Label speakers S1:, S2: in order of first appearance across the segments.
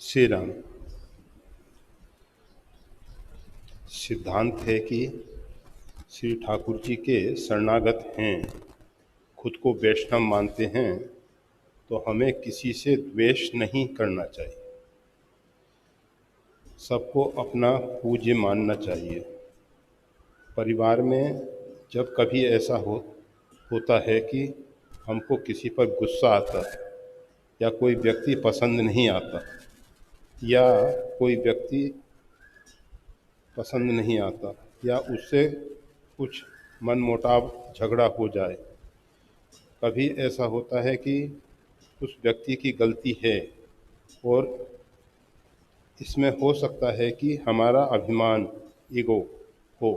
S1: श्री राम। सिद्धांत है कि श्री ठाकुर जी के शरणागत हैं, खुद को वैष्णव मानते हैं, तो हमें किसी से द्वेष नहीं करना चाहिए, सबको अपना पूज्य मानना चाहिए। परिवार में जब कभी ऐसा होता है कि हमको किसी पर गुस्सा आता है या कोई व्यक्ति पसंद नहीं आता या कोई व्यक्ति पसंद नहीं आता या उससे कुछ मनमुटाव झगड़ा हो जाए, कभी ऐसा होता है कि उस व्यक्ति की गलती है और इसमें हो सकता है कि हमारा अभिमान, ईगो हो,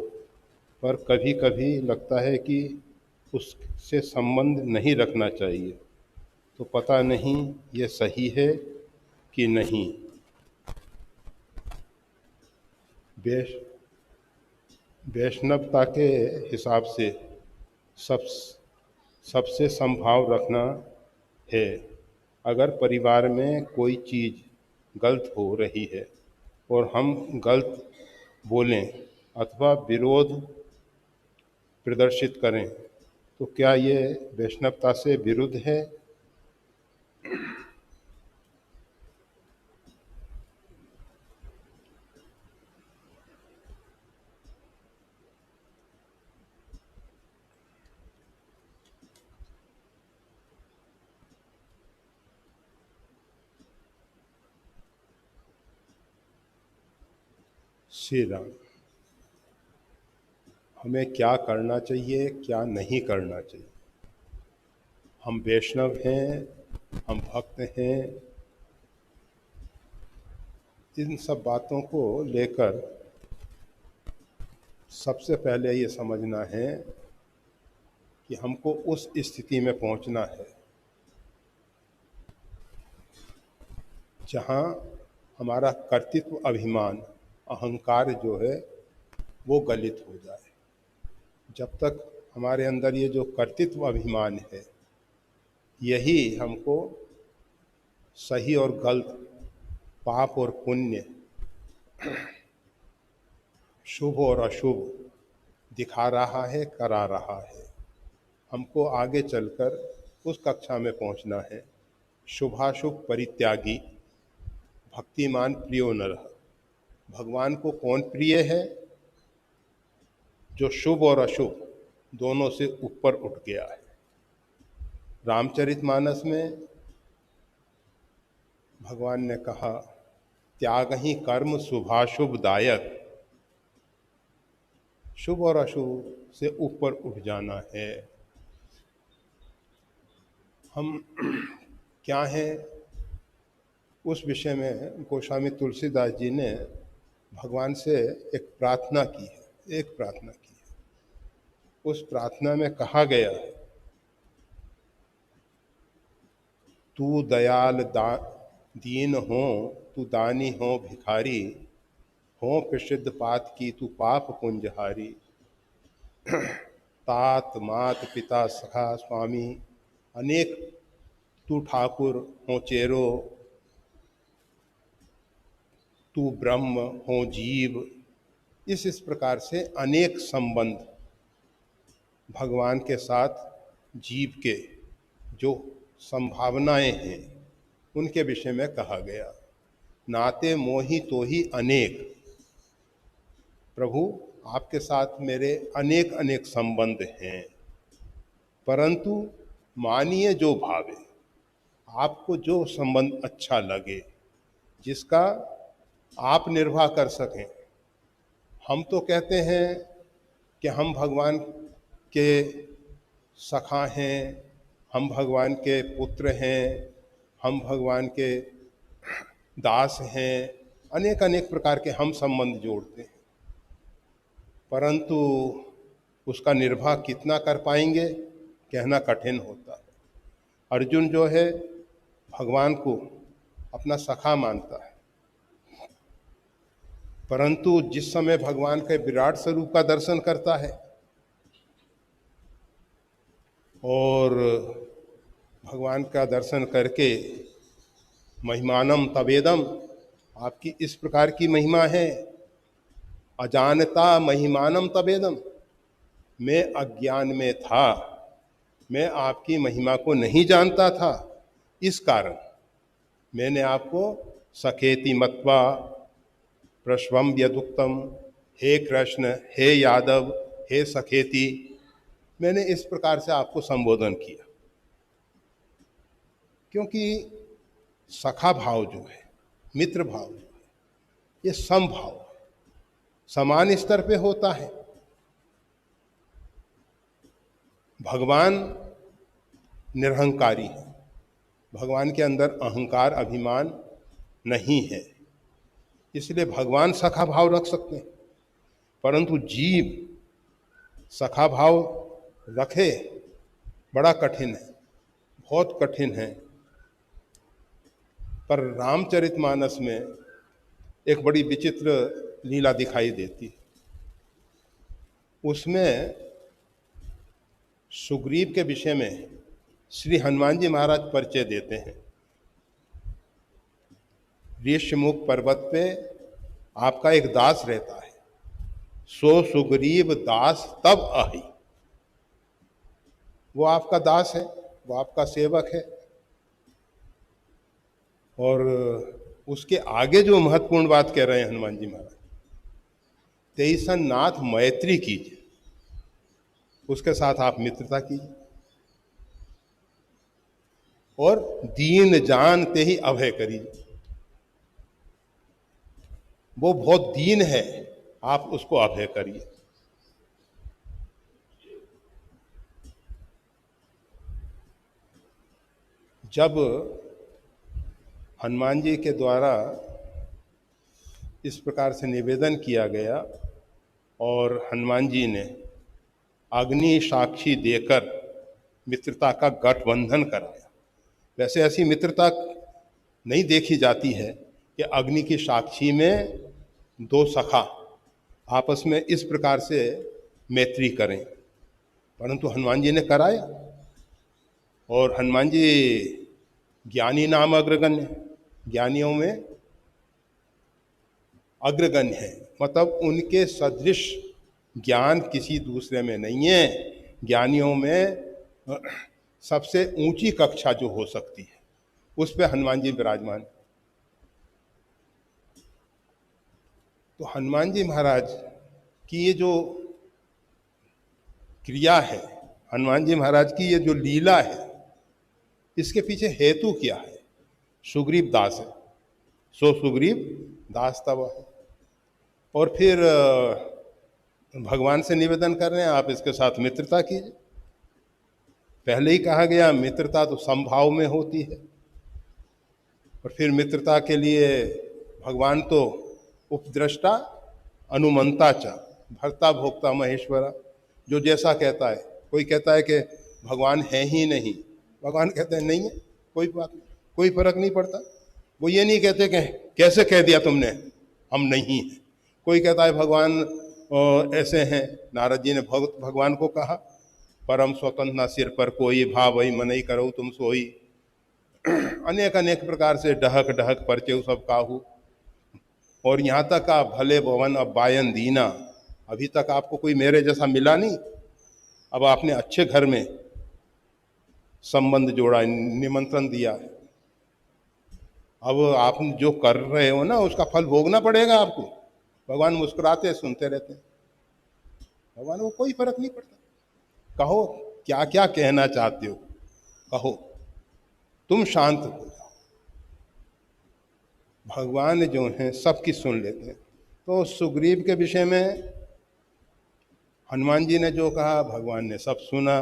S1: पर कभी कभी लगता है कि उससे संबंध नहीं रखना चाहिए। तो पता नहीं ये सही है कि नहीं। वैष्णवता के हिसाब से सब सबसे समभाव रखना है। अगर परिवार में कोई चीज़ गलत हो रही है और हम गलत बोलें अथवा विरोध प्रदर्शित करें, तो क्या ये वैष्णवता से विरुद्ध है? श्री राम। हमें क्या करना चाहिए, क्या नहीं करना चाहिए? हम वैष्णव हैं, हम भक्त हैं, इन सब बातों को लेकर सबसे पहले ये समझना है कि हमको उस स्थिति में पहुंचना है जहां हमारा कर्तृत्व अभिमान, अहंकार जो है वो गलित हो जाए। जब तक हमारे अंदर ये जो कर्तृत्व अभिमान है, यही हमको सही और गलत, पाप और पुण्य, शुभ और अशुभ दिखा रहा है, करा रहा है। हमको आगे चलकर उस कक्षा में पहुंचना है, शुभाशुभ परित्यागी भक्तिमान प्रियो नरः। भगवान को कौन प्रिय है? जो शुभ और अशुभ दोनों से ऊपर उठ गया है। रामचरितमानस में भगवान ने कहा, त्याग ही कर्म शुभाशुभ दायक। शुभ और अशुभ से ऊपर उठ जाना है। हम क्या हैं, उस विषय में गोस्वामी तुलसीदास जी ने भगवान से एक प्रार्थना की है। उस प्रार्थना में कहा गया है, तू दयाल दीन हो, तू दानी हो भिखारी, हो प्रसिद्ध पात की तू पाप पुंजहारी। तात मात पिता सखा स्वामी अनेक तू ठाकुर हो चेरो, तू ब्रह्म हो जीव। इस प्रकार से अनेक संबंध भगवान के साथ जीव के जो संभावनाएं हैं उनके विषय में कहा गया। नाते मोहि तो ही अनेक। प्रभु, आपके साथ मेरे अनेक अनेक संबंध हैं, परंतु मानिए जो भावे, आपको जो संबंध अच्छा लगे, जिसका आप निर्वाह कर सकें। हम तो कहते हैं कि हम भगवान के सखा हैं, हम भगवान के पुत्र हैं, हम भगवान के दास हैं, अनेक अनेक प्रकार के हम संबंध जोड़ते हैं, परंतु उसका निर्वाह कितना कर पाएंगे, कहना कठिन होता है। अर्जुन जो है भगवान को अपना सखा मानता है, परंतु जिस समय भगवान के विराट स्वरूप का दर्शन करता है और भगवान का दर्शन करके महिमानम तवेदम, आपकी इस प्रकार की महिमा है। अजानता महिमानम तबेदम, मैं अज्ञान में था, मैं आपकी महिमा को नहीं जानता था, इस कारण मैंने आपको सखेति मत्वा प्रश्वम यदुक्तम, हे कृष्ण, हे यादव, हे सखेति, मैंने इस प्रकार से आपको संबोधन किया। क्योंकि सखा भाव जो है, मित्र भाव जो है, ये समभाव समान स्तर पे होता है। भगवान निरहंकारी है, भगवान के अंदर अहंकार अभिमान नहीं है, इसलिए भगवान सखा भाव रख सकते हैं। परंतु जीव सखा भाव रखे बड़ा कठिन है, बहुत कठिन है। पर रामचरितमानस में एक बड़ी विचित्र लीला दिखाई देती है। उसमें सुग्रीव के विषय में श्री हनुमान जी महाराज परिचय देते हैं। ऋषमुख पर्वत पे आपका एक दास रहता है, सो सुग्रीव दास तब आही। वो आपका दास है, वो आपका सेवक है। और उसके आगे जो महत्वपूर्ण बात कह रहे हैं हनुमान जी महाराज, तेईसन नाथ मैत्री कीजिए, उसके साथ आप मित्रता कीजिए, और दीन जानते ही अभय करिए। वो बहुत दीन है, आप उसको अभय करिए। जब हनुमान जी के द्वारा इस प्रकार से निवेदन किया गया और हनुमान जी ने अग्नि साक्षी देकर मित्रता का गठबंधन कराया। वैसे ऐसी मित्रता नहीं देखी जाती है कि अग्नि की साक्षी में दो सखा आपस में इस प्रकार से मैत्री करें, परंतु हनुमान जी ने कराया। और हनुमान जी ज्ञानी नाम अग्रगण्य, ज्ञानियों में अग्रगण्य है, मतलब उनके सदृश ज्ञान किसी दूसरे में नहीं है। ज्ञानियों में सबसे ऊंची कक्षा जो हो सकती है, उस पे हनुमान जी विराजमान। तो हनुमान जी महाराज की ये जो क्रिया है, हनुमान जी महाराज की ये जो लीला है, इसके पीछे हेतु क्या है? सुग्रीव दास है, सो सुग्रीव दास तब है। और फिर भगवान से निवेदन कर रहे हैं, आप इसके साथ मित्रता कीजिए। पहले ही कहा गया मित्रता तो समभाव में होती है, और फिर मित्रता के लिए भगवान तो उपद्रष्टा अनुमंता च, भर्ता भोक्ता महेश्वरा, जो जैसा कहता है। कोई कहता है कि भगवान है ही नहीं, भगवान कहते हैं नहीं है, कोई बात नहीं, कोई फर्क नहीं पड़ता। वो ये नहीं कहते कि कैसे कह दिया तुमने हम नहीं हैं। कोई कहता है भगवान ऐसे हैं, नारद जी ने भगवान को कहा परम स्वतंत्र न सिर पर कोई, भाव वही मन ही करो तुम सोई। अनेक अनेक प्रकार से डहक डहक परचे सब काहू। और यहाँ तक आप भले भवन अब बायन दीना, अभी तक आपको कोई मेरे जैसा मिला नहीं। अब आपने अच्छे घर में संबंध जोड़ा, निमंत्रण दिया है, अब आप जो कर रहे हो ना उसका फल भोगना पड़ेगा आपको। भगवान मुस्कुराते सुनते रहते हैं, भगवान को कोई फर्क नहीं पड़ता। कहो क्या क्या कहना चाहते हो, कहो, तुम शांत हो जाओ। भगवान जो हैं सबकी सुन लेते हैं। तो सुग्रीव के विषय में हनुमान जी ने जो कहा, भगवान ने सब सुना।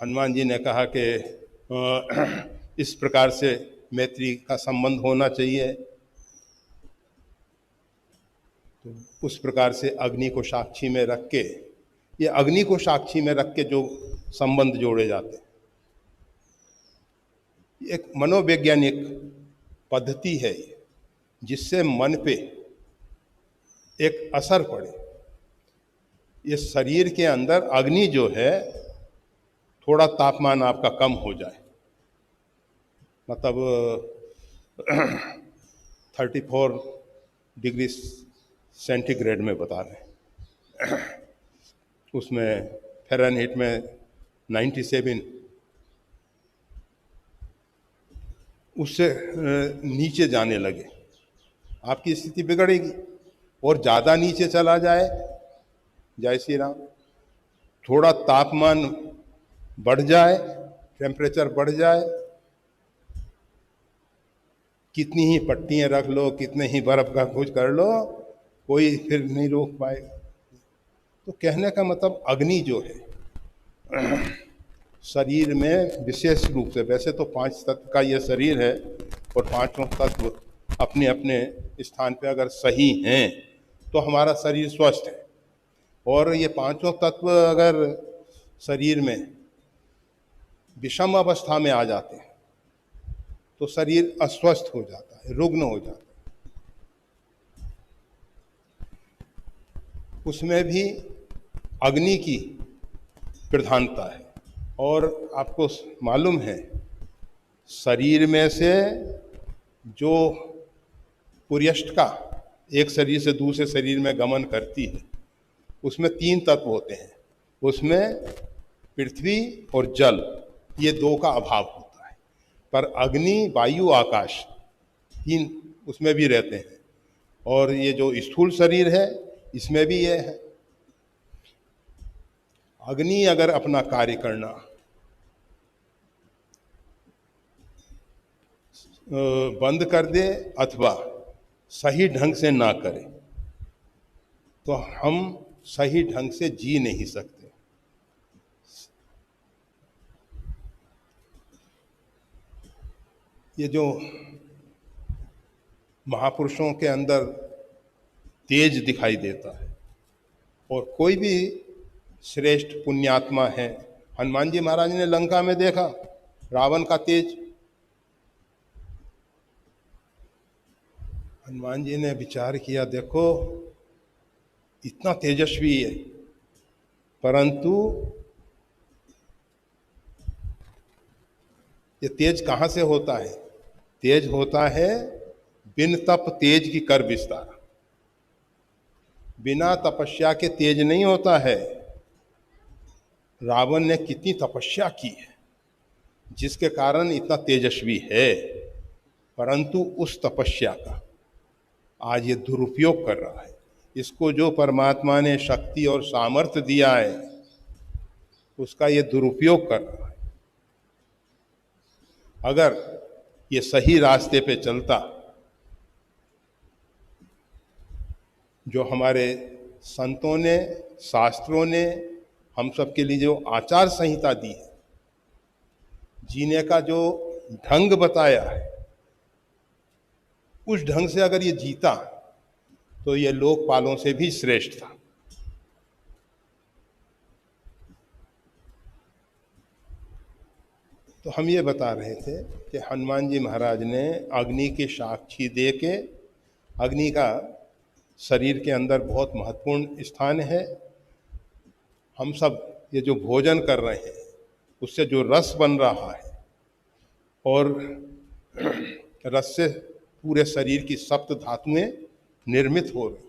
S1: हनुमान जी ने कहा कि इस प्रकार से मैत्री का संबंध होना चाहिए। तो उस प्रकार से अग्नि को साक्षी में रख के, ये अग्नि को साक्षी में रख के जो संबंध जोड़े जाते हैं, एक मनोवैज्ञानिक पद्धति है जिससे मन पे एक असर पड़े। ये शरीर के अंदर अग्नि जो है, थोड़ा तापमान आपका कम हो जाए, मतलब 34 डिग्री सेंटीग्रेड में बता रहे हैं, उसमें फ़ारेनहीट में 97, उससे नीचे जाने लगे, आपकी स्थिति बिगड़ेगी। और ज़्यादा नीचे चला जाए, जय श्री राम, थोड़ा तापमान बढ़ जाए, टेम्परेचर बढ़ जाए, कितनी ही पट्टियाँ रख लो, कितने ही बर्फ़ का कुछ कर लो, कोई फिर नहीं रोक पाएगा। तो कहने का मतलब अग्नि जो है शरीर में विशेष रूप से, वैसे तो 5 तत्व का ये शरीर है और पांचों तत्व अपने अपने स्थान पे अगर सही हैं तो हमारा शरीर स्वस्थ है। और ये पांचों तत्व अगर शरीर में विषम अवस्था में आ जाते हैं तो शरीर अस्वस्थ हो जाता है, रुग्ण हो जाता है। उसमें भी अग्नि की प्रधानता है। और आपको मालूम है, शरीर में से जो पुर्यष्टका एक शरीर से दूसरे शरीर में गमन करती है, उसमें 3 तत्व होते हैं। उसमें पृथ्वी और जल, ये 2 का अभाव होता है, पर अग्नि, वायु, आकाश 3 उसमें भी रहते हैं। और ये जो स्थूल शरीर है, इसमें भी ये है। अग्नि अगर अपना कार्य करना बंद कर दे अथवा सही ढंग से ना करे तो हम सही ढंग से जी नहीं सकते। ये जो महापुरुषों के अंदर तेज दिखाई देता है, और कोई भी श्रेष्ठ पुण्यात्मा है, हनुमान जी महाराज ने लंका में देखा रावण का तेज, हनुमान जी ने विचार किया, देखो इतना तेजस्वी है, परंतु ये तेज कहाँ से होता है? तेज होता है बिन तप तेज की कर विस्तार। बिना तपस्या के तेज नहीं होता है। रावण ने कितनी तपस्या की है जिसके कारण इतना तेजस्वी है, परंतु उस तपस्या का आज ये दुरुपयोग कर रहा है। इसको जो परमात्मा ने शक्ति और सामर्थ्य दिया है, उसका ये दुरुपयोग कर रहा है। अगर ये सही रास्ते पे चलता, जो हमारे संतों ने, शास्त्रों ने हम सबके लिए जो आचार संहिता दी है, जीने का जो ढंग बताया है, उस ढंग से अगर ये जीता तो ये लोकपालों से भी श्रेष्ठ था। तो हम ये बता रहे थे कि हनुमान जी महाराज ने अग्नि के साक्षी दे के, अग्नि का शरीर के अंदर बहुत महत्वपूर्ण स्थान है। हम सब ये जो भोजन कर रहे हैं उससे जो रस बन रहा है, और रस से पूरे शरीर की सप्त धातुएं निर्मित हो रही,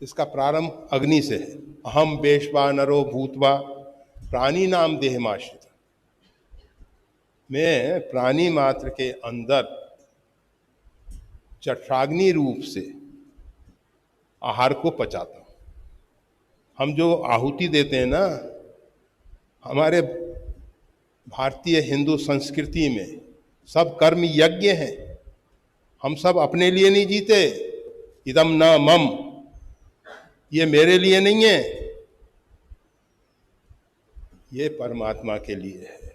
S1: इसका प्रारंभ अग्नि से है। अहम वेश्वा नरो भूतवा प्राणी नाम देहमाश्रित। मैं प्राणी मात्र के अंदर जठराग्नि रूप से आहार को पचाता हूं। हम जो आहुति देते हैं ना, हमारे भारतीय हिंदू संस्कृति में सब कर्म यज्ञ हैं। हम सब अपने लिए नहीं जीते। इदम न मम, ये मेरे लिए नहीं है, ये परमात्मा के लिए है।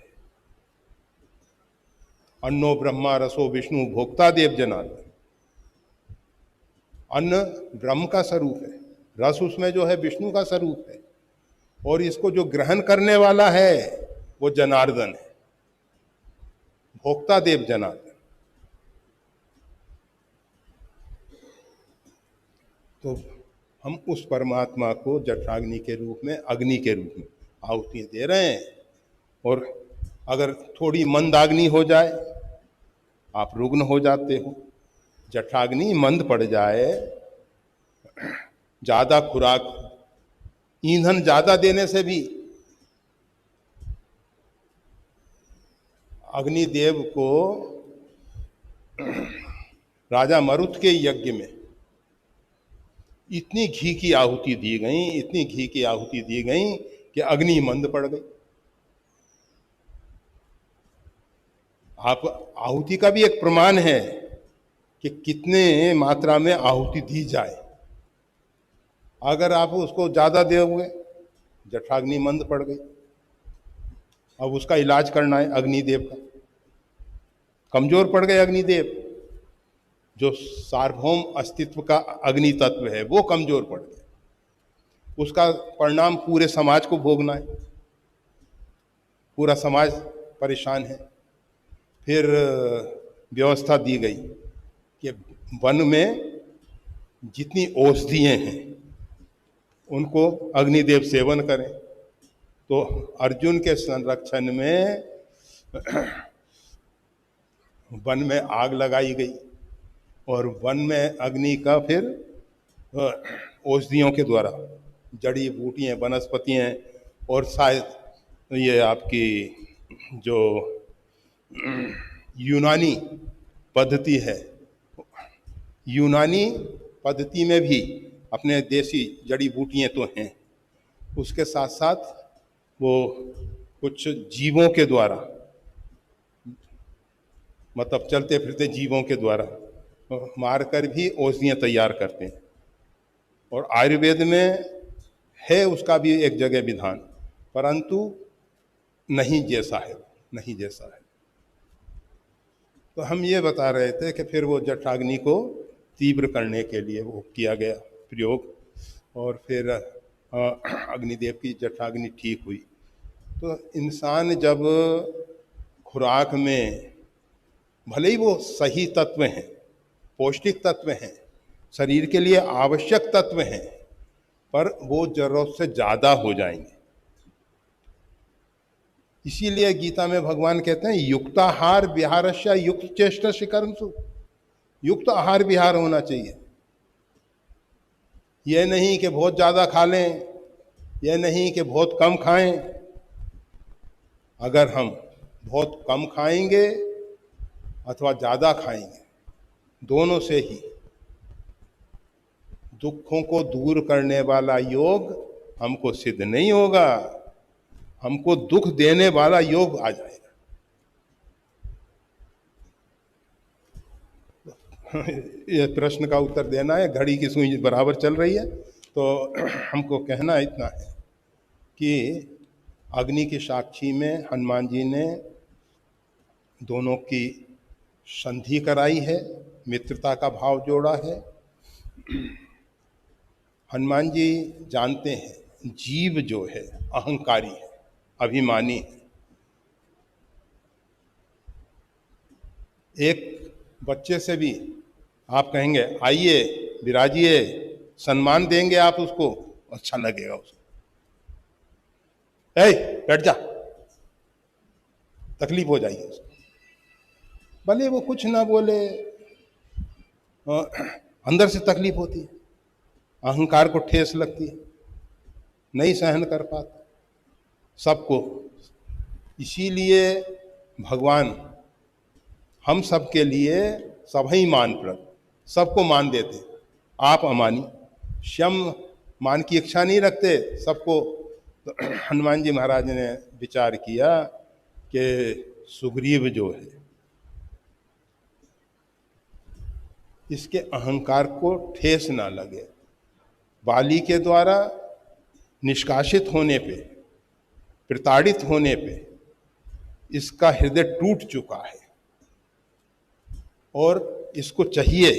S1: अन्नो ब्रह्मा रसो विष्णु भोक्ता देव जनार्दन। अन्न ब्रह्म का स्वरूप है, रस उसमें जो है विष्णु का स्वरूप है, और इसको जो ग्रहण करने वाला है वो जनार्दन है, भोक्ता देव जनार्दन। तो हम उस परमात्मा को जठराग्नि के रूप में, अग्नि के रूप में आहुतियां दे रहे हैं। और अगर थोड़ी मंदाग्नि हो जाए आप रुग्ण हो जाते हो। जठराग्नि मंद पड़ जाए, ज्यादा खुराक, ईंधन ज्यादा देने से भी अग्निदेव को राजा मरुत के यज्ञ में इतनी घी की आहुति दी गई, इतनी घी की आहुति दी गई कि अग्नि मंद पड़ गई। आप आहुति का भी एक प्रमाण है कि कितने मात्रा में आहुति दी जाए। अगर आप उसको ज्यादा दोगे, जठराग्नि मंद पड़ गई। अब उसका इलाज करना है अग्निदेव का। कमजोर पड़ गए अग्निदेव, जो सार्वभौम अस्तित्व का अग्नि तत्व है वो कमजोर पड़ गया। उसका परिणाम पूरे समाज को भोगना है, पूरा समाज परेशान है। फिर व्यवस्था दी गई कि वन में जितनी औषधियाँ हैं उनको अग्निदेव सेवन करें। तो अर्जुन के संरक्षण में वन में आग लगाई गई और वन में अग्नि का फिर औषधियों के द्वारा, जड़ी बूटियाँ, वनस्पतियाँ, और शायद ये आपकी जो यूनानी पद्धति है, यूनानी पद्धति में भी अपने देसी जड़ी बूटियाँ तो हैं, उसके साथ साथ वो कुछ जीवों के द्वारा, मतलब चलते फिरते जीवों के द्वारा मारकर भी औषधियाँ तैयार करते हैं। और आयुर्वेद में है उसका भी एक जगह विधान, परंतु नहीं जैसा है, नहीं जैसा है। तो हम ये बता रहे थे कि फिर वो जठराग्नि को तीव्र करने के लिए वो किया गया प्रयोग, और फिर अग्निदेव की जठराग्नि ठीक हुई। तो इंसान जब खुराक में, भले ही वो सही तत्व हैं, पौष्टिक तत्व हैं, शरीर के लिए आवश्यक तत्व हैं, पर वो जरूरत से ज़्यादा हो जाएंगे। इसीलिए गीता में भगवान कहते हैं युक्ताहार विहारस्य युक्त चेष्टा कर्मसु। युक्त आहार विहार होना चाहिए। यह नहीं कि बहुत ज़्यादा खा लें, यह नहीं कि बहुत कम खाएं। अगर हम बहुत कम खाएंगे अथवा ज़्यादा खाएंगे, दोनों से ही दुखों को दूर करने वाला योग हमको सिद्ध नहीं होगा, हमको दुख देने वाला योग आ जाएगा। ये प्रश्न का उत्तर देना है, घड़ी की सुई बराबर चल रही है, तो हमको कहना इतना है कि अग्नि की साक्षी में हनुमान जी ने दोनों की संधि कराई है, मित्रता का भाव जोड़ा है। हनुमान जी जानते हैं जीव जो है अहंकारी है, अभिमानी है। एक बच्चे से भी आप कहेंगे आइए विराजिए, सम्मान देंगे आप उसको, अच्छा लगेगा उसको। ए बैठ जा, तकलीफ हो जाएगी उसको, भले वो कुछ ना बोले, अंदर से तकलीफ होती है, अहंकार को ठेस लगती है, नहीं सहन कर पाता सबको। इसीलिए भगवान हम सबके लिए सभी मानप्रद, सबको मान देते। आप अमानी, स्वयं मान की इच्छा नहीं रखते सबको। तो हनुमान जी महाराज ने विचार किया कि सुग्रीव जो है इसके अहंकार को ठेस ना लगे। बाली के द्वारा निष्कासित होने पे, प्रताड़ित होने पे इसका हृदय टूट चुका है और इसको चाहिए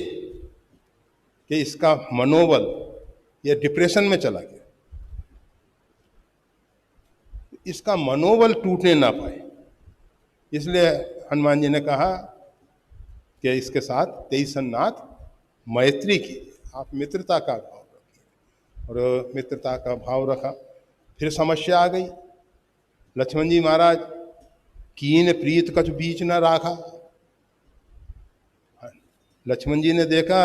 S1: कि इसका मनोबल ये डिप्रेशन में चला गया, इसका मनोबल टूटने ना पाए। इसलिए हनुमान जी ने कहा कि इसके साथ तेईसन्नाथ मैत्री की, आप मित्रता का भाव रखिए। और मित्रता का भाव रखा। फिर समस्या आ गई, लक्ष्मण जी महाराज कीन प्रीत कछ बीच न राखा। लक्ष्मण जी ने देखा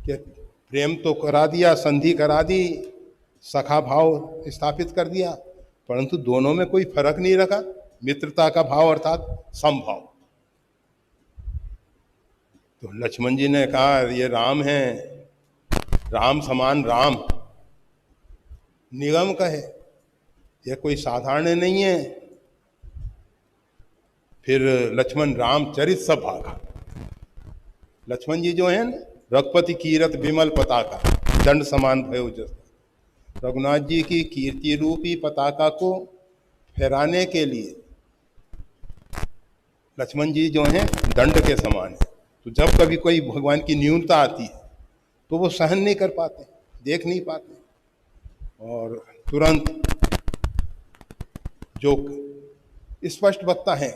S1: कि प्रेम तो करा दिया, संधि करा दी, सखा भाव स्थापित कर दिया, परंतु दोनों में कोई फर्क नहीं रखा, मित्रता का भाव अर्थात समभाव। तो लक्ष्मण जी ने कहा ये राम है, राम समान राम, निगम कहे, ये कोई साधारण नहीं है। फिर लक्ष्मण रामचरित सब भागा। लक्ष्मण जी जो है रघुपति कीरत विमल पताका, दंड समान भयो जस। रघुनाथ जी की कीर्ति रूपी पताका को फहराने के लिए लक्ष्मण जी जो हैं दंड के समान है। तो जब कभी कोई भगवान की न्यूनता आती है तो वो सहन नहीं कर पाते, देख नहीं पाते, और तुरंत जो स्पष्ट वक्ता है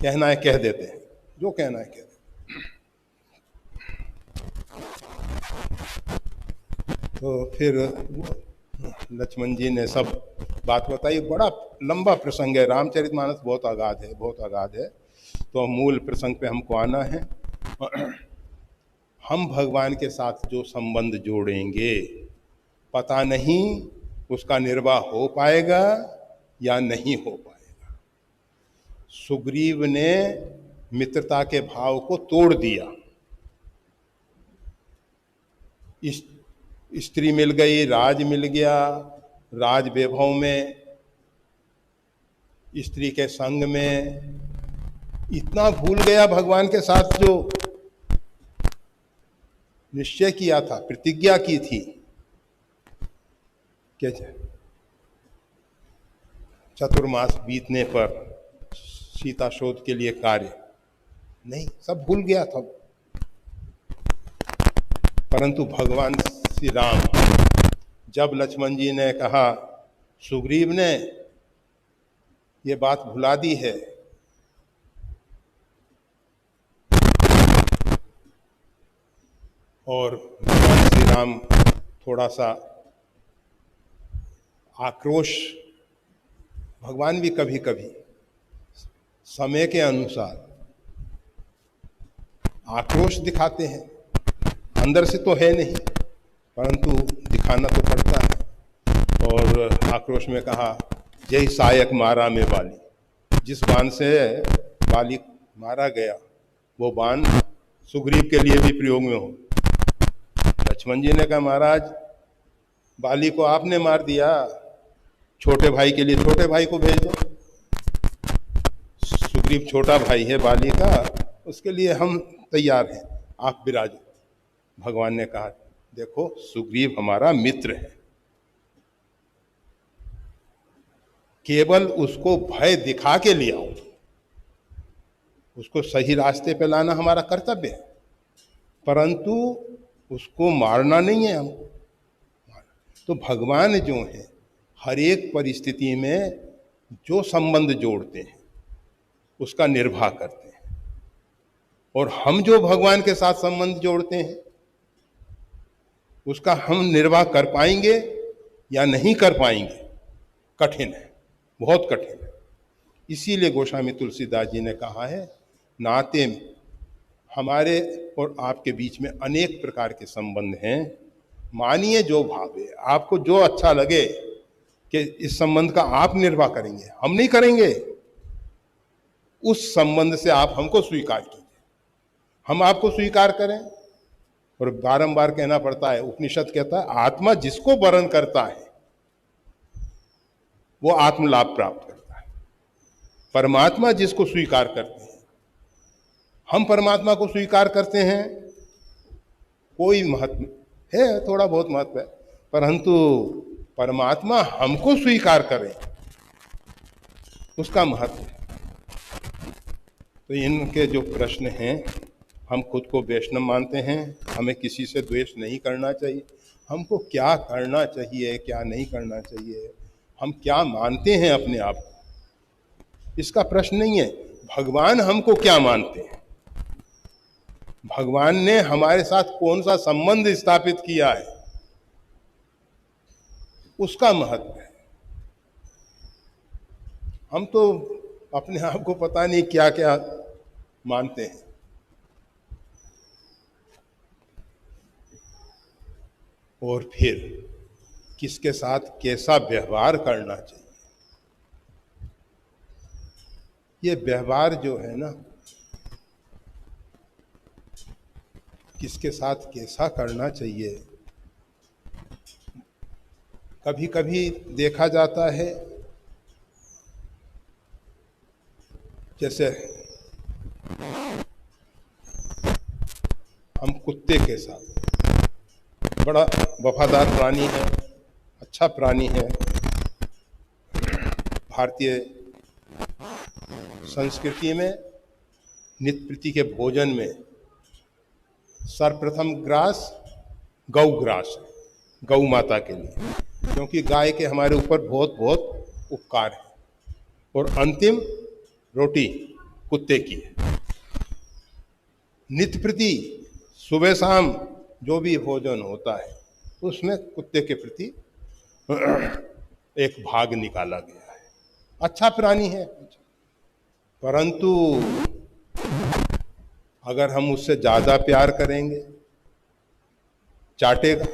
S1: कहना है कह देते हैं, जो कहना है कह देते हैं। तो फिर लक्ष्मण जी ने सब बात बताई। बड़ा लंबा प्रसंग है, रामचरितमानस बहुत अगाध है, बहुत अगाध है। तो मूल प्रसंग पे हमको आना है। हम भगवान के साथ जो संबंध जोड़ेंगे, पता नहीं उसका निर्वाह हो पाएगा या नहीं हो पाएगा। सुग्रीव ने मित्रता के भाव को तोड़ दिया। स्त्री मिल गई, राज मिल गया, राज वैभव में, स्त्री के संग में इतना भूल गया भगवान के साथ जो निश्चय किया था, प्रतिज्ञा की थी कि चतुर्मास बीतने पर सीता शोध के लिए कार्य नहीं, सब भूल गया था। परंतु भगवान श्री राम, जब लक्ष्मण जी ने कहा सुग्रीव ने ये बात भुला दी है, और भगवान श्री राम थोड़ा सा आक्रोश, भगवान भी कभी कभी समय के अनुसार आक्रोश दिखाते हैं, अंदर से तो है नहीं परंतु दिखाना तो पड़ता है। और आक्रोश में कहा जय सायक मारा में बाली, जिस बाण से बाली मारा गया वो बाण सुग्रीव के लिए भी प्रयोग में हो। लक्ष्मण जी ने कहा महाराज बाली को आपने मार दिया, छोटे भाई के लिए छोटे भाई को भेज दो। सुग्रीव छोटा भाई है बाली का, उसके लिए हम तैयार हैं, आप विराजो। भगवान ने कहा देखो सुग्रीव हमारा मित्र है, केवल उसको भय दिखा के ले आओ, उसको सही रास्ते पे लाना हमारा कर्तव्य है, परंतु उसको मारना नहीं है हमको। तो भगवान जो है हर एक परिस्थिति में जो संबंध जोड़ते हैं उसका निर्वाह करते हैं, और हम जो भगवान के साथ संबंध जोड़ते हैं उसका हम निर्वाह कर पाएंगे या नहीं कर पाएंगे, कठिन है, बहुत कठिन है। इसीलिए गोस्वामी तुलसीदास जी ने कहा है नाते में हमारे और आपके बीच में अनेक प्रकार के संबंध हैं, मानिए जो भावे, आपको जो अच्छा लगे कि इस संबंध का आप निर्वाह करेंगे, हम नहीं करेंगे, उस संबंध से आप हमको स्वीकार कीजिए, हम आपको स्वीकार करें। और बारंबार कहना पड़ता है, उपनिषद कहता है आत्मा जिसको वरण करता है वो आत्म लाभ प्राप्त करता है, परमात्मा जिसको स्वीकार करते हैं, हम परमात्मा को स्वीकार करते हैं, कोई महत्व है, थोड़ा बहुत महत्व है, परंतु परमात्मा हमको स्वीकार करे उसका महत्व है। तो इनके जो प्रश्न हैं, हम खुद को वैष्णव मानते हैं, हमें किसी से द्वेष नहीं करना चाहिए, हमको क्या करना चाहिए क्या नहीं करना चाहिए, हम क्या मानते हैं अपने आप को, इसका प्रश्न नहीं है। भगवान हमको क्या मानते हैं, भगवान ने हमारे साथ कौन सा संबंध स्थापित किया है उसका महत्व है। हम तो अपने आप को पता नहीं क्या क्या मानते हैं। और फिर किसके साथ कैसा व्यवहार करना चाहिए, ये व्यवहार जो है ना, किसके साथ कैसा करना चाहिए, कभी कभी देखा जाता है, जैसे हम कुत्ते के साथ, बड़ा वफादार प्राणी है, अच्छा प्राणी है, भारतीय संस्कृति में नित्य प्रति के भोजन में सर्वप्रथम ग्रास गौ ग्रास है, गौ माता के लिए, क्योंकि गाय के हमारे ऊपर बहुत बहुत उपकार है, और अंतिम रोटी कुत्ते की है। नित्य प्रति सुबह शाम जो भी भोजन होता है उसमें कुत्ते के प्रति एक भाग निकाला गया है। अच्छा प्राणी है, परंतु अगर हम उससे ज्यादा प्यार करेंगे चाटेगा,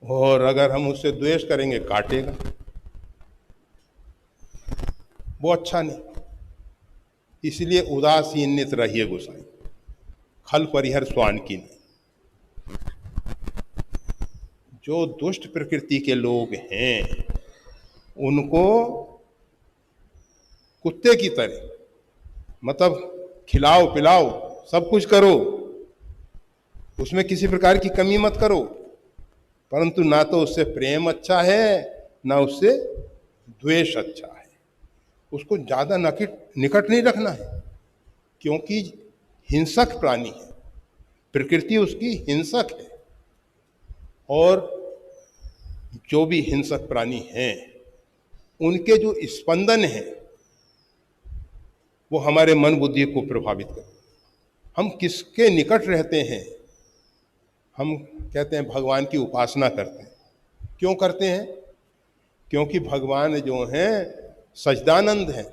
S1: और अगर हम उससे द्वेष करेंगे काटेगा। वो अच्छा नहीं। इसलिए उदासीनित रहिए गोसाई, खल परिहर स्वान की नहीं। जो दुष्ट प्रकृति के लोग हैं उनको कुत्ते की तरह, मतलब खिलाओ पिलाओ सब कुछ करो, उसमें किसी प्रकार की कमी मत करो, परंतु ना तो उससे प्रेम अच्छा है ना उससे द्वेष अच्छा है। उसको ज्यादा निकट नहीं रखना है, क्योंकि हिंसक प्राणी है, प्रकृति उसकी हिंसक है। और जो भी हिंसक प्राणी हैं उनके जो स्पंदन हैं वो हमारे मन बुद्धि को प्रभावित करते हैं। हम किसके निकट रहते हैं, हम कहते हैं भगवान की उपासना करते हैं। क्यों करते हैं? क्योंकि भगवान जो हैं सच्चिदानंद हैं,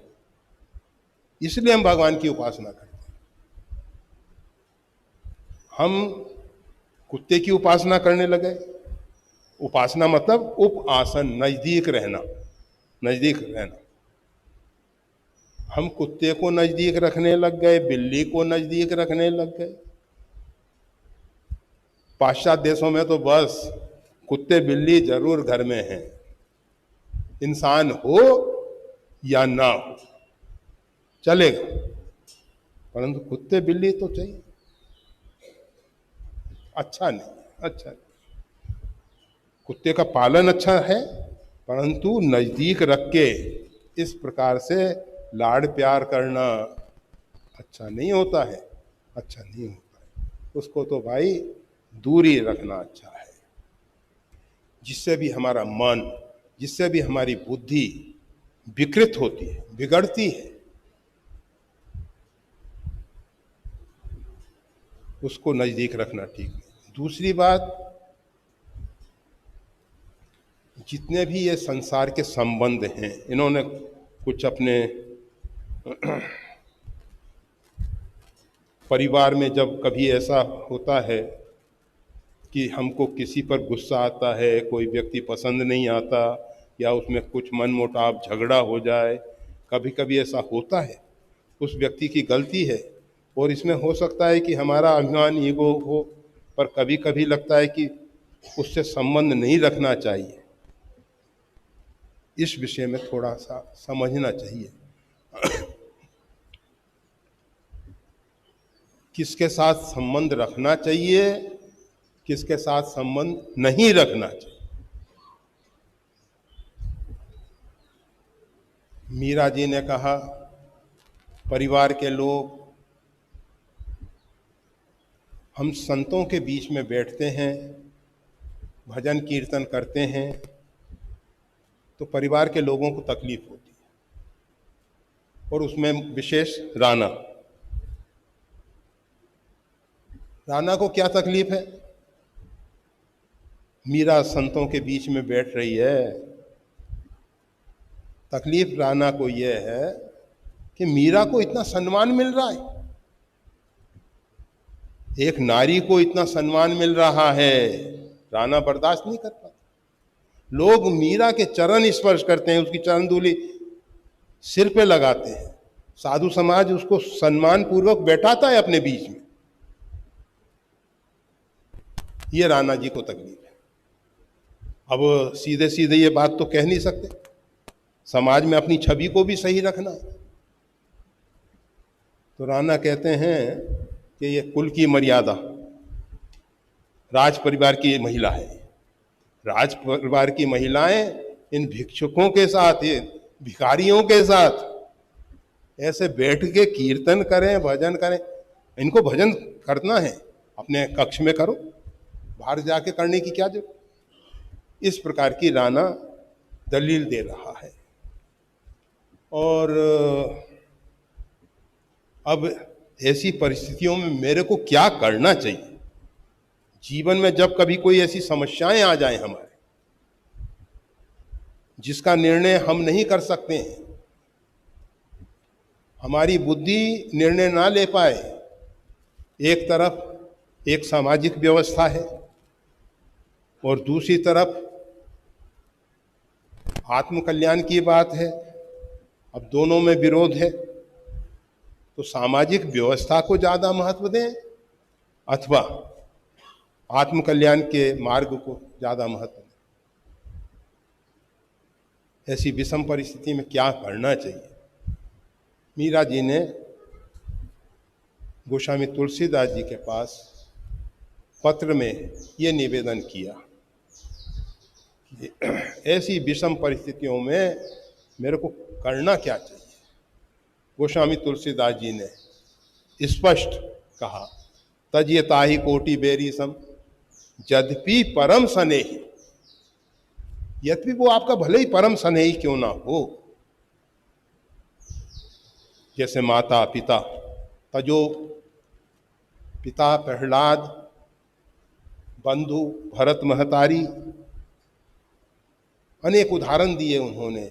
S1: इसलिए हम भगवान की उपासना करते हैं। हम कुत्ते की उपासना करने लगे। उपासना मतलब उप आसन, नजदीक रहना, नजदीक रहना। हम कुत्ते को नजदीक रखने लग गए, बिल्ली को नजदीक रखने लग गए। पाश्चात्य देशों में तो बस कुत्ते बिल्ली जरूर घर में हैं, इंसान हो या ना हो चलेगा, परंतु कुत्ते बिल्ली तो चाहिए। अच्छा नहीं, अच्छा नहीं। कुत्ते का पालन अच्छा है, परंतु नजदीक रख के इस प्रकार से लाड़ प्यार करना अच्छा नहीं होता है, अच्छा नहीं होता है। उसको तो भाई दूर ही रखना अच्छा है। जिससे भी हमारा मन, जिससे भी हमारी बुद्धि विकृत होती है, बिगड़ती है, उसको नजदीक रखना ठीक नहीं। दूसरी बात, जितने भी ये संसार के संबंध हैं, इन्होंने कुछ अपने परिवार में जब कभी ऐसा होता है कि हमको किसी पर गुस्सा आता है, कोई व्यक्ति पसंद नहीं आता, या उसमें कुछ मनमुटाव झगड़ा हो जाए, कभी कभी ऐसा होता है, उस व्यक्ति की गलती है। और इसमें हो सकता है कि हमारा अभिमान, ईगो हो, पर कभी कभी लगता है कि उससे संबंध नहीं रखना चाहिए। इस विषय में थोड़ा सा समझना चाहिए। किसके साथ संबंध रखना चाहिए, किसके साथ संबंध नहीं रखना चाहिए। मीरा जी ने कहा, परिवार के लोग, हम संतों के बीच में बैठते हैं, भजन कीर्तन करते हैं, तो परिवार के लोगों को तकलीफ होती है, और उसमें विशेष राना को क्या तकलीफ है? मीरा संतों के बीच में बैठ रही है, तकलीफ राना को यह है कि मीरा को इतना सम्मान मिल रहा है, एक नारी को इतना सम्मान मिल रहा है, राणा बर्दाश्त नहीं कर पाता। लोग मीरा के चरण स्पर्श करते हैं, उसकी चरण धूलि सिर पे लगाते हैं, साधु समाज उसको सम्मान पूर्वक बैठाता है अपने बीच में। ये राणा जी को तकलीफ है। अब सीधे सीधे ये बात तो कह नहीं सकते, समाज में अपनी छवि को भी सही रखना है। तो राणा कहते हैं कि ये कुल की मर्यादा, राज परिवार की महिला है, राज परिवार की महिलाएं इन भिक्षुकों के साथ, ये भिखारियों के साथ ऐसे बैठ के कीर्तन करें, भजन करें। इनको भजन करना है अपने कक्ष में करो, बाहर जाके करने की क्या जरूरत। इस प्रकार की राणा दलील दे रहा है। और अब ऐसी परिस्थितियों में मेरे को क्या करना चाहिए? जीवन में जब कभी कोई ऐसी समस्याएं आ जाएं हमारे, जिसका निर्णय हम नहीं कर सकते हैं, हमारी बुद्धि निर्णय ना ले पाए, एक तरफ एक सामाजिक व्यवस्था है और दूसरी तरफ आत्मकल्याण की बात है, अब दोनों में विरोध है, तो सामाजिक व्यवस्था को ज्यादा महत्व दें अथवा आत्मकल्याण के मार्ग को ज्यादा महत्व दें? ऐसी विषम परिस्थिति में क्या करना चाहिए? मीरा जी ने गोस्वामी तुलसीदास जी के पास पत्र में ये निवेदन किया कि ऐसी विषम परिस्थितियों में मेरे को करना क्या चाहिए। गोस्वामी तुलसीदास जी ने स्पष्ट कहा, तज्यताहि कोटि बेरी सम यद्यपि परम स्नेही। यद्यपि वो आपका भले ही परम स्नेही क्यों ना हो, जैसे माता पिता, तजो पिता प्रहलाद, बंधु भरत महतारी, अनेक उदाहरण दिए उन्होंने।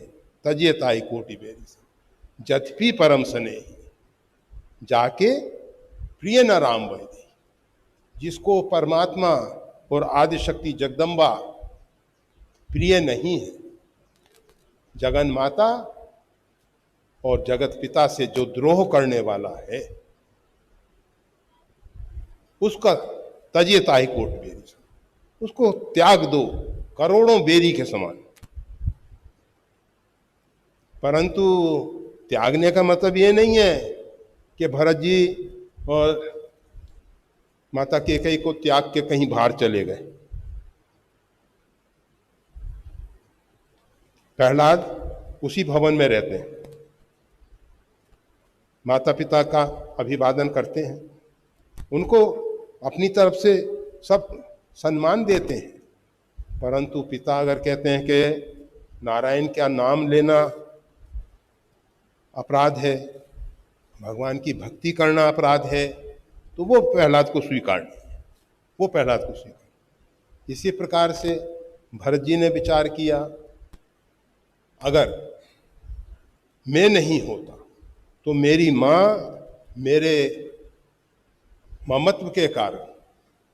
S1: तज्यताहि कोटि बेरी सम यद्यपि परम स्नेही, जाके प्रिय न राम वैदी। जिसको परमात्मा और आदिशक्ति जगदम्बा प्रिय नहीं है, जगन माता और जगत पिता से जो द्रोह करने वाला है, उसका तज्यताहि कोटि बेरी सम, उसको त्याग दो करोड़ों बेरी के समान। परंतु त्यागने का मतलब ये नहीं है कि भरत जी और माता कैकेयी को त्याग के कहीं बाहर चले गए। प्रहलाद उसी भवन में रहते हैं, माता पिता का अभिवादन करते हैं, उनको अपनी तरफ से सब सम्मान देते हैं। परंतु पिता अगर कहते हैं कि नारायण का नाम लेना अपराध है, भगवान की भक्ति करना अपराध है, तो वो प्रहलाद को स्वीकार नहीं है, वो प्रहलाद को स्वीकार। इसी प्रकार से भरत जी ने विचार किया, अगर मैं नहीं होता तो मेरी माँ मेरे ममत्व के कारण,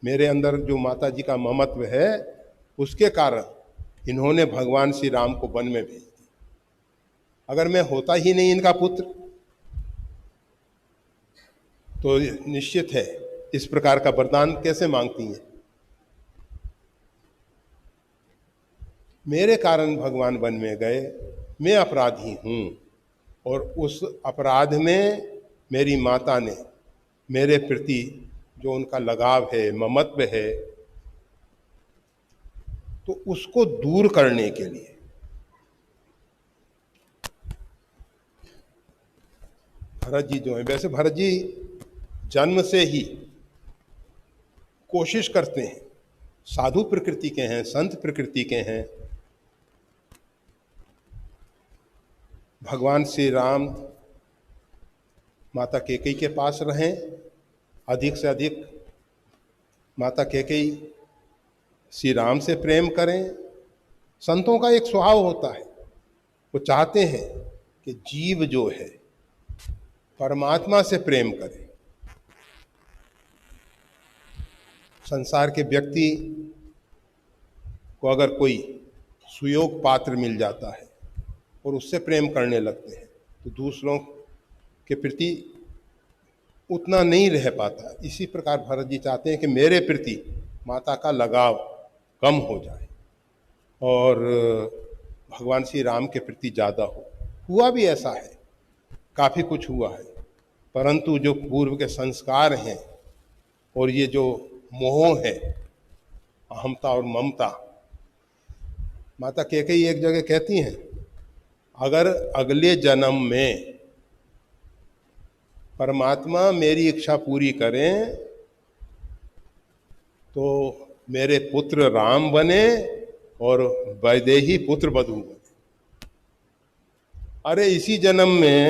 S1: मेरे अंदर जो माता जी का ममत्व है उसके कारण इन्होंने भगवान श्री राम को वन में भेज दिया। अगर मैं होता ही नहीं इनका पुत्र तो निश्चित है इस प्रकार का वरदान कैसे मांगती हैं। मेरे कारण भगवान वन में गए, मैं अपराधी हूं, और उस अपराध में मेरी माता ने मेरे प्रति जो उनका लगाव है, ममत्व है, तो उसको दूर करने के लिए भरत जी जो है, वैसे भरत जी जन्म से ही कोशिश करते हैं, साधु प्रकृति के हैं, संत प्रकृति के हैं। भगवान श्री राम माता कैकेयी के पास रहें, अधिक से अधिक माता कैकेयी श्री राम से प्रेम करें। संतों का एक स्वभाव होता है, वो चाहते हैं कि जीव जो है परमात्मा से प्रेम करे। संसार के व्यक्ति को अगर कोई सुयोग पात्र मिल जाता है और उससे प्रेम करने लगते हैं तो दूसरों के प्रति उतना नहीं रह पाता। इसी प्रकार भरत जी चाहते हैं कि मेरे प्रति माता का लगाव कम हो जाए और भगवान श्री राम के प्रति ज़्यादा हो। हुआ भी ऐसा है, काफ़ी कुछ हुआ है, परंतु जो पूर्व के संस्कार हैं और ये जो मोह है, अहमता और ममता, माता कैकेयी एक जगह कहती हैं अगर अगले जन्म में परमात्मा मेरी इच्छा पूरी करें तो मेरे पुत्र राम बने और वैदेही पुत्र वधू बने। अरे इसी जन्म में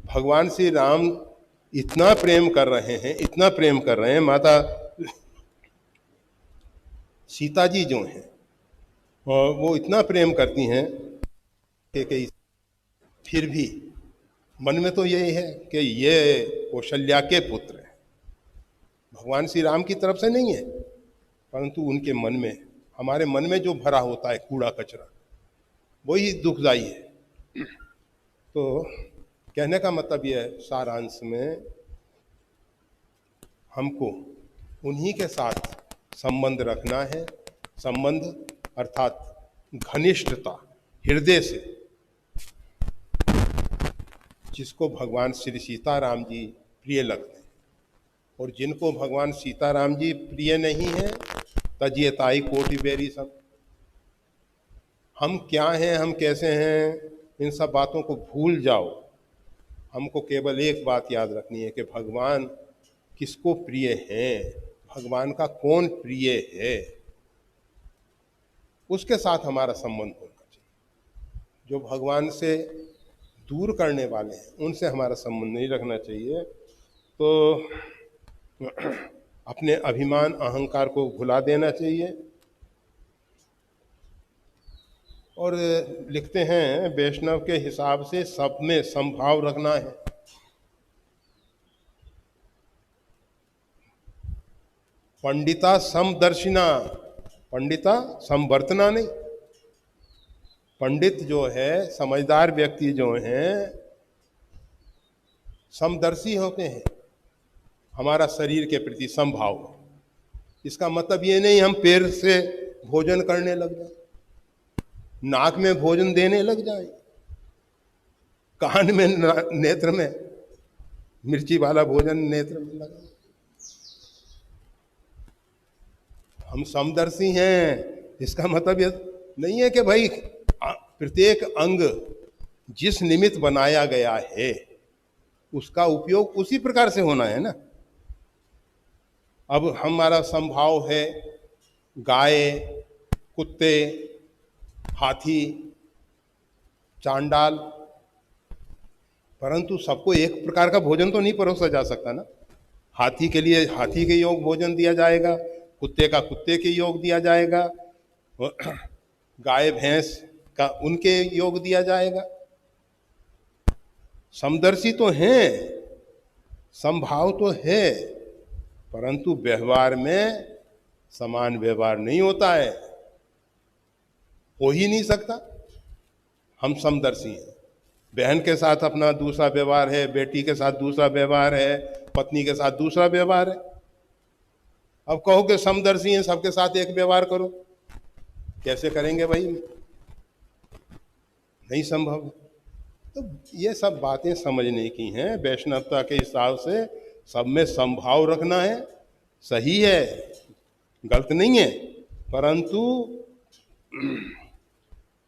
S1: भगवान श्री राम इतना प्रेम कर रहे हैं, इतना प्रेम कर रहे हैं, माता सीता जी जो हैं वो इतना प्रेम करती हैं कि फिर भी मन में तो यही है कि ये कौशल्या के पुत्र हैं, भगवान श्री राम की तरफ से नहीं है, परंतु उनके मन में, हमारे मन में जो भरा होता है कूड़ा कचरा, वही दुखदाई है। तो कहने का मतलब यह है सारांश में, हमको उन्हीं के साथ संबंध रखना है। संबंध अर्थात घनिष्ठता, हृदय से, जिसको भगवान श्री सीताराम जी प्रिय लगते हैं। और जिनको भगवान सीताराम जी प्रिय नहीं है, तजिए ताई कोटि बेरी सब। हम क्या हैं, हम कैसे हैं, इन सब बातों को भूल जाओ। हमको केवल एक बात याद रखनी है कि भगवान किसको प्रिय हैं, भगवान का कौन प्रिय है, उसके साथ हमारा संबंध होना चाहिए। जो भगवान से दूर करने वाले हैं उनसे हमारा संबंध नहीं रखना चाहिए। तो अपने अभिमान अहंकार को भुला देना चाहिए। और लिखते हैं वैष्णव के हिसाब से सब में समभाव रखना है। पंडिता समदर्शिना, पंडिता समवर्तना नहीं। पंडित जो है, समझदार व्यक्ति जो हैं, समदर्शी होते हैं, हमारा शरीर के प्रति समभाव। इसका मतलब ये नहीं हम पैर से भोजन करने लग जाए, नाक में भोजन देने लग जाए, कान में, नेत्र में मिर्ची वाला भोजन नेत्र में लगा। हम समदर्शी हैं, इसका मतलब ये नहीं है कि भाई प्रत्येक अंग जिस निमित्त बनाया गया है उसका उपयोग उसी प्रकार से होना है ना। अब हमारा संभाव है गाय, कुत्ते, हाथी, चांडाल, परंतु सबको एक प्रकार का भोजन तो नहीं परोसा जा सकता ना। हाथी के लिए हाथी के योग भोजन दिया जाएगा, कुत्ते का कुत्ते के योग दिया जाएगा, गाय भैंस का उनके योग दिया जाएगा। समदर्शी तो हैं, समभाव तो है, परंतु व्यवहार में समान व्यवहार नहीं होता है, हो ही नहीं सकता। हम समदर्शी हैं, बहन के साथ अपना दूसरा व्यवहार है, बेटी के साथ दूसरा व्यवहार है, पत्नी के साथ दूसरा व्यवहार है। अब कहो कि समदर्शी हैं, सबके साथ एक व्यवहार करो, कैसे करेंगे भाई? नहीं संभव। तो ये सब बातें समझने की हैं। वैष्णवता के हिसाब से सब में संभाव रखना है, सही है, गलत नहीं है, परंतु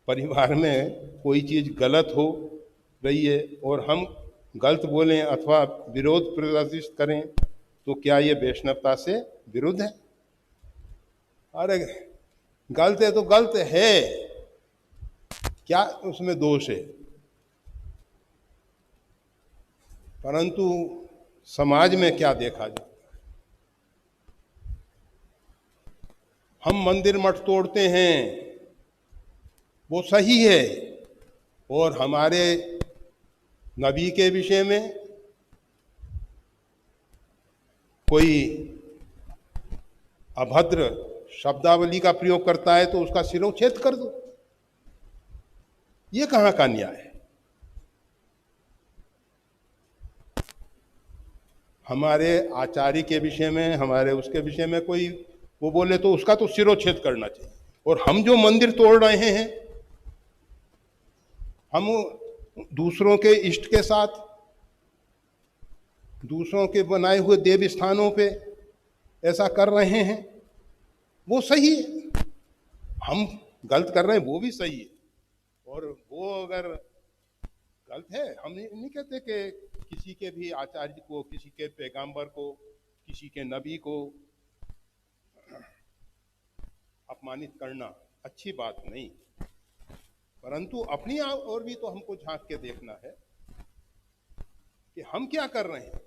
S1: परिवार में कोई चीज गलत हो रही है और हम गलत बोलें अथवा विरोध प्रदर्शित करें तो क्या ये वैष्णवता से विरुद्ध है? अरे गलत है तो गलत है, क्या उसमें दोष है? परंतु समाज में क्या देखा जाता है, हम मंदिर मठ तोड़ते हैं, वो सही है, और हमारे नबी के विषय में कोई अभद्र शब्दावली का प्रयोग करता है तो उसका शिरोच्छेद कर दो। ये कहाँ का न्याय है? हमारे आचार्य के विषय में, हमारे उसके विषय में कोई वो बोले तो उसका तो शिरोच्छेद करना चाहिए। और हम जो मंदिर तोड़ रहे हैं, हम दूसरों के इष्ट के साथ, दूसरों के बनाए हुए देव स्थानों पे ऐसा कर रहे हैं, वो सही है। हम गलत कर रहे हैं वो भी सही है। और वो अगर गलत है, हम नहीं कहते कि किसी के भी आचार्य को, किसी के पैगंबर को, किसी के नबी को अपमानित करना अच्छी बात नहीं, परंतु अपनी ओर भी तो हमको झांक के देखना है कि हम क्या कर रहे हैं।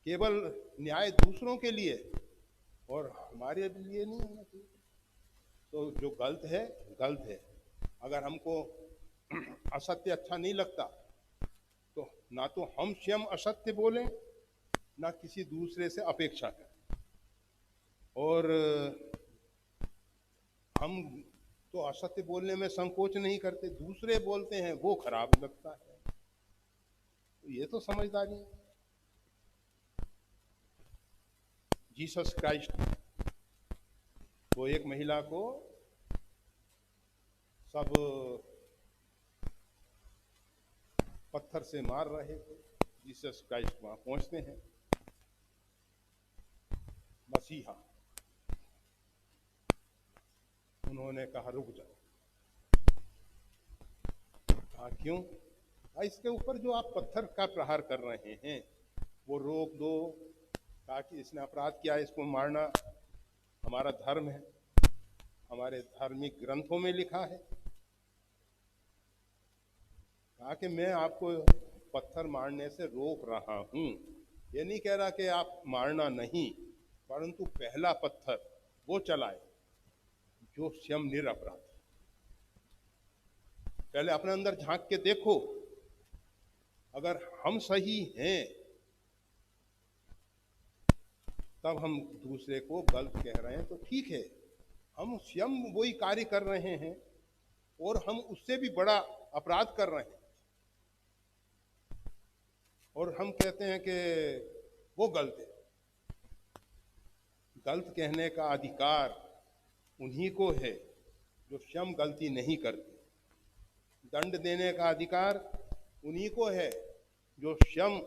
S1: केवल न्याय दूसरों के लिए और हमारे लिए नहीं होना चाहिए। तो जो गलत है गलत है। अगर हमको असत्य अच्छा नहीं लगता तो ना तो हम स्वयं असत्य बोलें, ना किसी दूसरे से अपेक्षा करें। और हम तो असत्य बोलने में संकोच नहीं करते, दूसरे बोलते हैं वो खराब लगता है। तो ये तो समझदारी है। जीसस क्राइस्ट, वो एक महिला को सब पत्थर से मार रहे थे। जीसस क्राइस्ट वहां पहुंचते हैं, मसीहा, उन्होंने कहा रुक जाओ। कहा क्यों? इसके ऊपर जो आप पत्थर का प्रहार कर रहे हैं वो रोक दो। कहा कि इसने अपराध किया, इसको मारना हमारा धर्म है, हमारे धार्मिक ग्रंथों में लिखा है। कहा कि मैं आपको पत्थर मारने से रोक रहा हूं, ये नहीं कह रहा कि आप मारना नहीं, परंतु पहला पत्थर वो चलाए जो स्वयं निरपराध। पहले अपने अंदर झांक के देखो, अगर हम सही हैं तब हम दूसरे को गलत कह रहे हैं तो ठीक है। हम स्वयं वही कार्य कर रहे हैं और हम उससे भी बड़ा अपराध कर रहे हैं और हम कहते हैं कि वो गलत है। गलत कहने का अधिकार उन्हीं को है जो स्वयं गलती नहीं करते। दंड देने का अधिकार उन्हीं को है जो स्वयं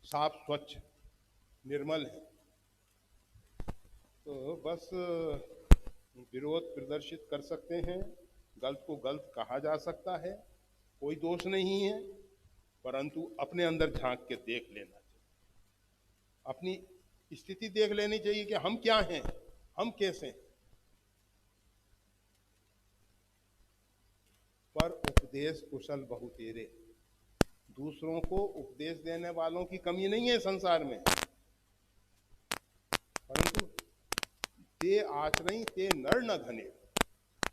S1: साफ स्वच्छ निर्मल है। तो बस विरोध प्रदर्शित कर सकते हैं, गलत को गलत कहा जा सकता है, कोई दोष नहीं है, परंतु अपने अंदर झांक के देख लेना चाहिए, अपनी स्थिति देख लेनी चाहिए कि हम क्या हैं, हम कैसे हैं। पर उपदेश कुशल बहुतेरे, दूसरों को उपदेश देने वालों की कमी नहीं है संसार में, परंतु ते आचरण ते नर न घने,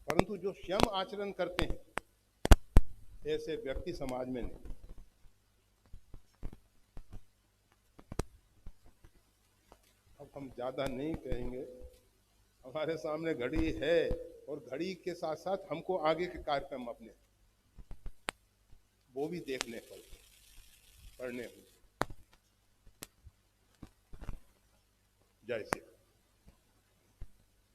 S1: परंतु जो स्वयं आचरण करते हैं ऐसे व्यक्ति समाज में नहीं। अब हम ज्यादा नहीं कहेंगे, हमारे सामने घड़ी है और घड़ी के साथ साथ हमको आगे के कार्यक्रम अपने वो भी देखने पड़ने होंगे। जय श्री